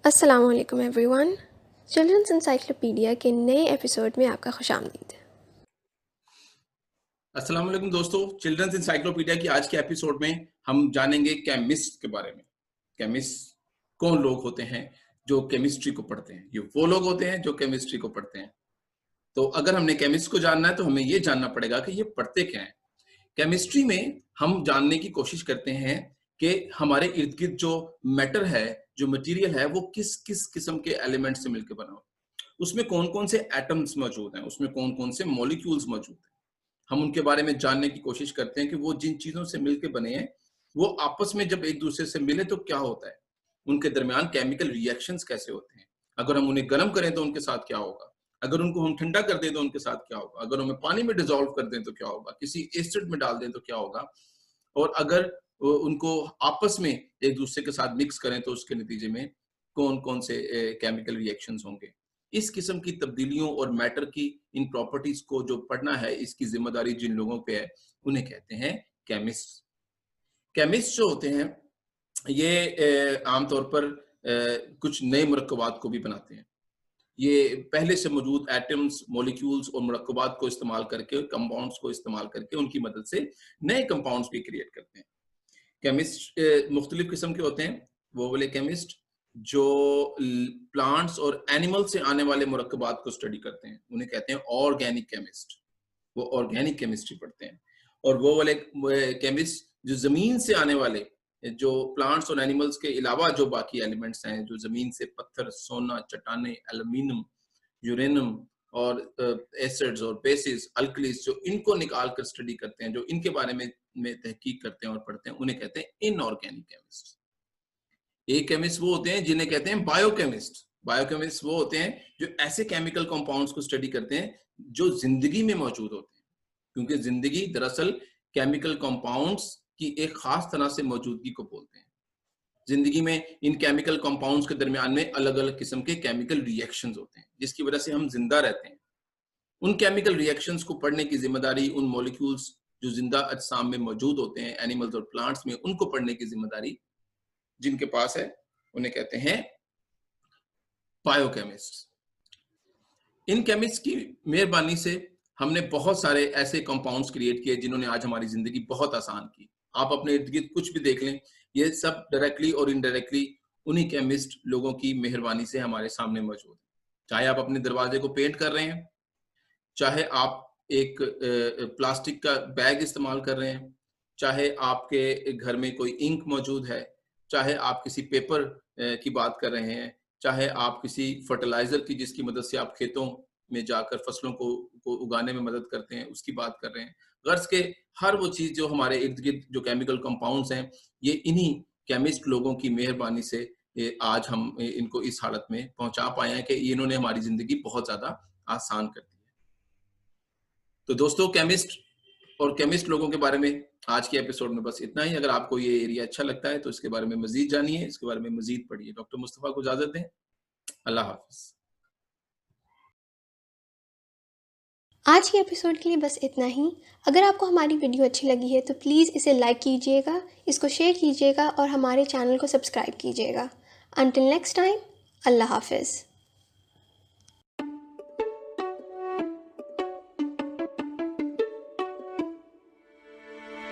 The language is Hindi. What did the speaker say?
अस्सलामुअलैकुम एवरीवन। चिल्ड्रंस इंसाइक्लोपीडिया के नए एपिसोड में आपका खुशामदीद। अस्सलाम वालेकुम दोस्तों, चिल्ड्रंस इंसाइक्लोपीडिया की आज के एपिसोड में हम जानेंगे केमिस्ट के बारे में। केमिस्ट कौन लोग होते हैं जो केमिस्ट्री को पढ़ते हैं? ये वो लोग होते हैं जो केमिस्ट्री को पढ़ते हैं। तो अगर हमने केमिस्ट को जानना है तो हमें ये जानना पड़ेगा कि ये पढ़ते क्या हैं। केमिस्ट्री में हम जानने की कोशिश करते हैं कि हमारे इर्द गिर्द जो मैटर है, जो मटेरियल है, वो किस किस किस्म के एलिमेंट से मिलकर बना हो। उसमें कौन कौन से एटम्स मौजूद हैं, उसमें कौन कौन से मॉलिक्यूल्स मौजूद हैं। हम उनके बारे में जानने की कोशिश करते हैं कि वो जिन चीजों से मिलकर बने हैं, वो आपस में जब एक दूसरे से मिले तो क्या होता है, उनके दरमियान केमिकल रिएक्शंस कैसे होते हैं। अगर हम उन्हें गर्म करें तो उनके साथ क्या होगा, अगर उनको हम ठंडा कर दें तो उनके साथ क्या होगा, अगर उन्हें पानी में डिजोल्व कर दें तो क्या होगा, किसी एसिड में डाल दें तो क्या होगा, और अगर उनको आपस में एक दूसरे के साथ मिक्स करें तो उसके नतीजे में कौन कौन से केमिकल रिएक्शंस होंगे। इस किस्म की तब्दीलियों और मैटर की इन प्रॉपर्टीज को जो पढ़ना है, इसकी जिम्मेदारी जिन लोगों पे है उन्हें कहते हैं केमिस्ट। केमिस्ट जो होते हैं ये आमतौर पर कुछ नए मुरक्कबात को भी बनाते हैं। ये पहले से मौजूद एटम्स, मॉलिक्यूल्स और मुरक्कबात को इस्तेमाल करके, कंपाउंड्स को इस्तेमाल करके उनकी मदद से नए कंपाउंड्स भी क्रिएट करते हैं। केमिस्ट मुख्तलिफ किस्म के होते हैं। वो वाले केमिस्ट जो प्लांट्स और एनिमल से आने वाले मुरक्कबात को स्टडी करते हैं उन्हें कहते हैं ऑर्गेनिक केमिस्ट। वो ऑर्गेनिक केमिस्ट्री पढ़ते हैं। और वो वाले केमिस्ट जो जमीन से आने वाले, जो प्लांट्स और एनिमल्स के अलावा जो बाकी एलिमेंट्स हैं, जो जमीन से पत्थर, सोना, चट्टाने, एल्यूमिनियम, यूरेनियम और एसिड्स और बेसिस, अल्कलीज, जो इनको निकाल कर स्टडी करते हैं, जो इनके बारे में तहकीक करते हैं और पढ़ते हैं, उन्हें कहते हैं इनऑर्गेनिक केमिस्ट। एक केमिस्ट वो होते हैं जिन्हें कहते हैं बायोकेमिस्ट। बायोकेमिस्ट वो होते हैं जो ऐसे केमिकल कंपाउंड्स को स्टडी करते हैं जो जिंदगी में मौजूद होते हैं, क्योंकि जिंदगी दरअसल केमिकल कंपाउंड्स की एक खास तरह से मौजूदगी को बोलते हैं। जिंदगी में इन केमिकल कंपाउंड्स के दरमियान में अलग अलग किस्म के केमिकल रिएक्शंस होते हैं जिसकी वजह से हम जिंदा रहते हैं। उन केमिकल रिएक्शंस को पढ़ने की जिम्मेदारी, उन मॉलिक्यूल्स जो जिंदा अजसाम में मौजूद होते हैं, एनिमल्स और प्लांट्स में, उनको पढ़ने की जिम्मेदारी जिनके पास है उन्हें कहते हैं बायोकेमिस्ट। इन केमिस्ट की मेहरबानी से हमने बहुत सारे ऐसे कंपाउंड्स क्रिएट किए जिन्होंने आज हमारी जिंदगी बहुत आसान की। आप अपने इर्द गिर्द कुछ भी देख लें, ये सब डायरेक्टली और इनडायरेक्टली उन्हीं केमिस्ट लोगों की मेहरबानी से हमारे सामने मौजूद है। चाहे आप अपने दरवाजे को पेंट कर रहे हैं, चाहे आप एक प्लास्टिक का बैग इस्तेमाल कर रहे हैं, चाहे आपके घर में कोई इंक मौजूद है, चाहे आप किसी पेपर की बात कर रहे हैं, चाहे आप किसी फर्टिलाइजर की जिसकी मदद से आप खेतों में जाकर फसलों को उगाने में मदद करते हैं, उसकी बात कर रहे हैं। गर्ज के हर वो चीज जो हमारे इर्द गिर्द जो केमिकल कंपाउंड्स हैं, ये इन्हीं केमिस्ट लोगों की मेहरबानी से आज हम इनको इस हालत में पहुंचा पाए हैं कि इन्होंने हमारी जिंदगी बहुत ज्यादा आसान कर दी है। तो दोस्तों, केमिस्ट और केमिस्ट लोगों के बारे में आज के एपिसोड में बस इतना ही। अगर आपको ये एरिया अच्छा लगता है तो इसके बारे में मजीद जानिए, इसके बारे में मजीद पढ़िए। डॉक्टर मुस्तफा को इजाजत दें। अल्लाह हाफिज। आज के एपिसोड के लिए बस इतना ही। अगर आपको हमारी वीडियो अच्छी लगी है तो प्लीज़ इसे लाइक कीजिएगा, इसको शेयर कीजिएगा और हमारे चैनल को सब्सक्राइब कीजिएगा। अंटिल नेक्स्ट टाइम, अल्लाह हाफिज़।